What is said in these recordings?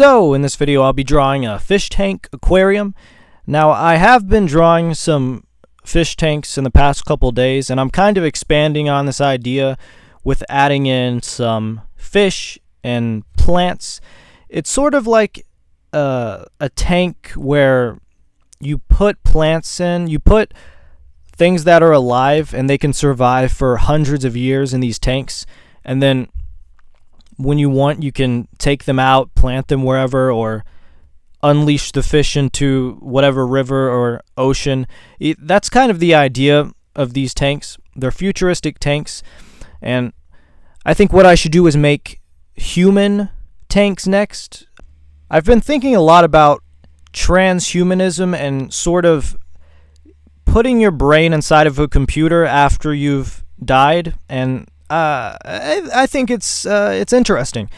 So in this video I'll be drawing a fish tank aquarium. Now I have been drawing some fish tanks in the past couple days, and I'm kind of expanding on this idea with adding in some fish and plants. It's sort of like a tank where you put plants in, you put things that are alive and they can survive for hundreds of years in these tanks, and then when you want, you can take them out, plant them wherever, or unleash the fish into whatever river or ocean. That's kind of the idea of these tanks. They're futuristic tanks, and I think what I should do is make human tanks next. I've been thinking a lot about transhumanism and sort of putting your brain inside of a computer after you've died, and I think it's interesting.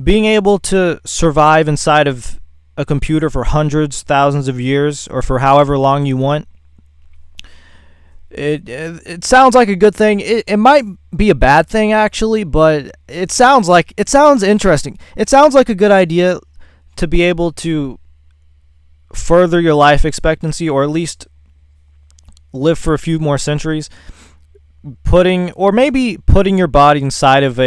Being able to survive inside of a computer for hundreds, thousands of years, or for however long you want. It sounds like a good thing. It might be a bad thing actually, but it sounds interesting. It sounds like a good idea to be able to further your life expectancy, or at least live for a few more centuries. Putting your body inside of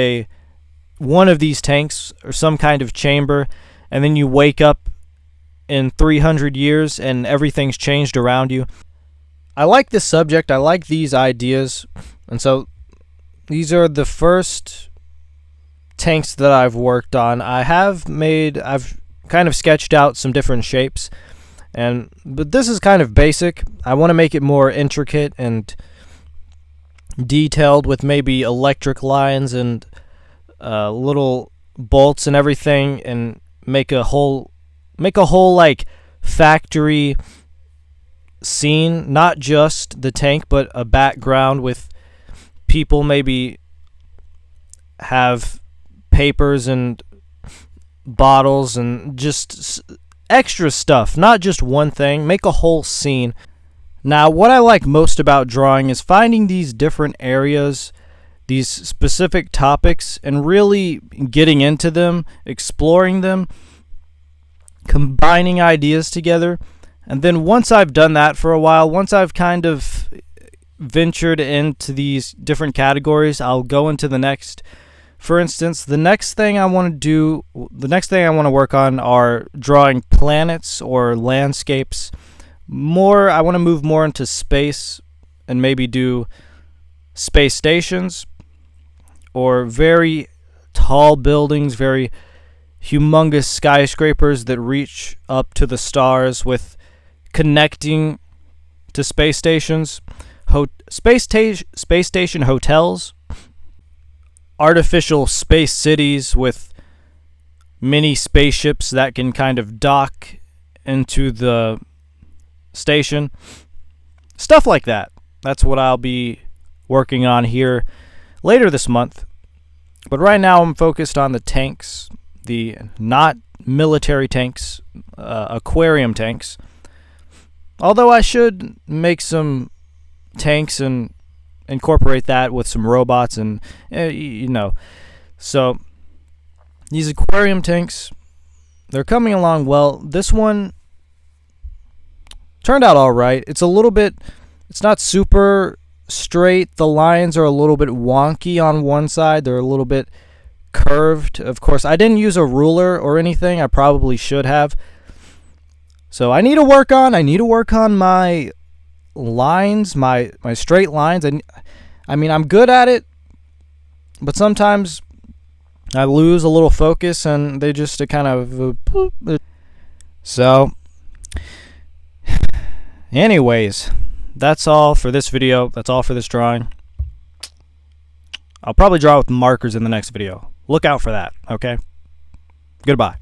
one of these tanks or some kind of chamber, and then you wake up in 300 years and everything's changed around you. I like this subject. I like these ideas, and so these are the first tanks that I've worked on. I've kind of sketched out some different shapes, but this is kind of basic. I want to make it more intricate and detailed with maybe electric lines and little bolts and everything, and make a whole like factory scene, not just the tank but a background with people, maybe have papers and bottles and just extra stuff, not just one thing. Make a whole scene. Now, what I like most about drawing is finding these different areas, these specific topics, and really getting into them, exploring them, combining ideas together. And then once I've done that for a while, once I've kind of ventured into these different categories, I'll go into the next. For instance, the next thing I want to work on are drawing planets or landscapes. I want to move more into space and maybe do space stations or very tall buildings, very humongous skyscrapers that reach up to the stars with connecting to space stations, space station hotels, artificial space cities with mini spaceships that can kind of dock into the station, stuff like that. That's what I'll be working on here later this month. But right now I'm focused on the tanks, the not military tanks, aquarium tanks. Although I should make some tanks and incorporate that with some robots and So these aquarium tanks, they're coming along well. This one turned out all right. It's not super straight. The lines are a little bit wonky on one side. They're a little bit curved. Of course, I didn't use a ruler or anything. I probably should have. So I need to work on my lines, my straight lines. And I mean, I'm good at it, but sometimes I lose a little focus and they just kind of so anyways, that's all for this video. That's all for this drawing. I'll probably draw with markers in the next video. Look out for that, okay? Goodbye.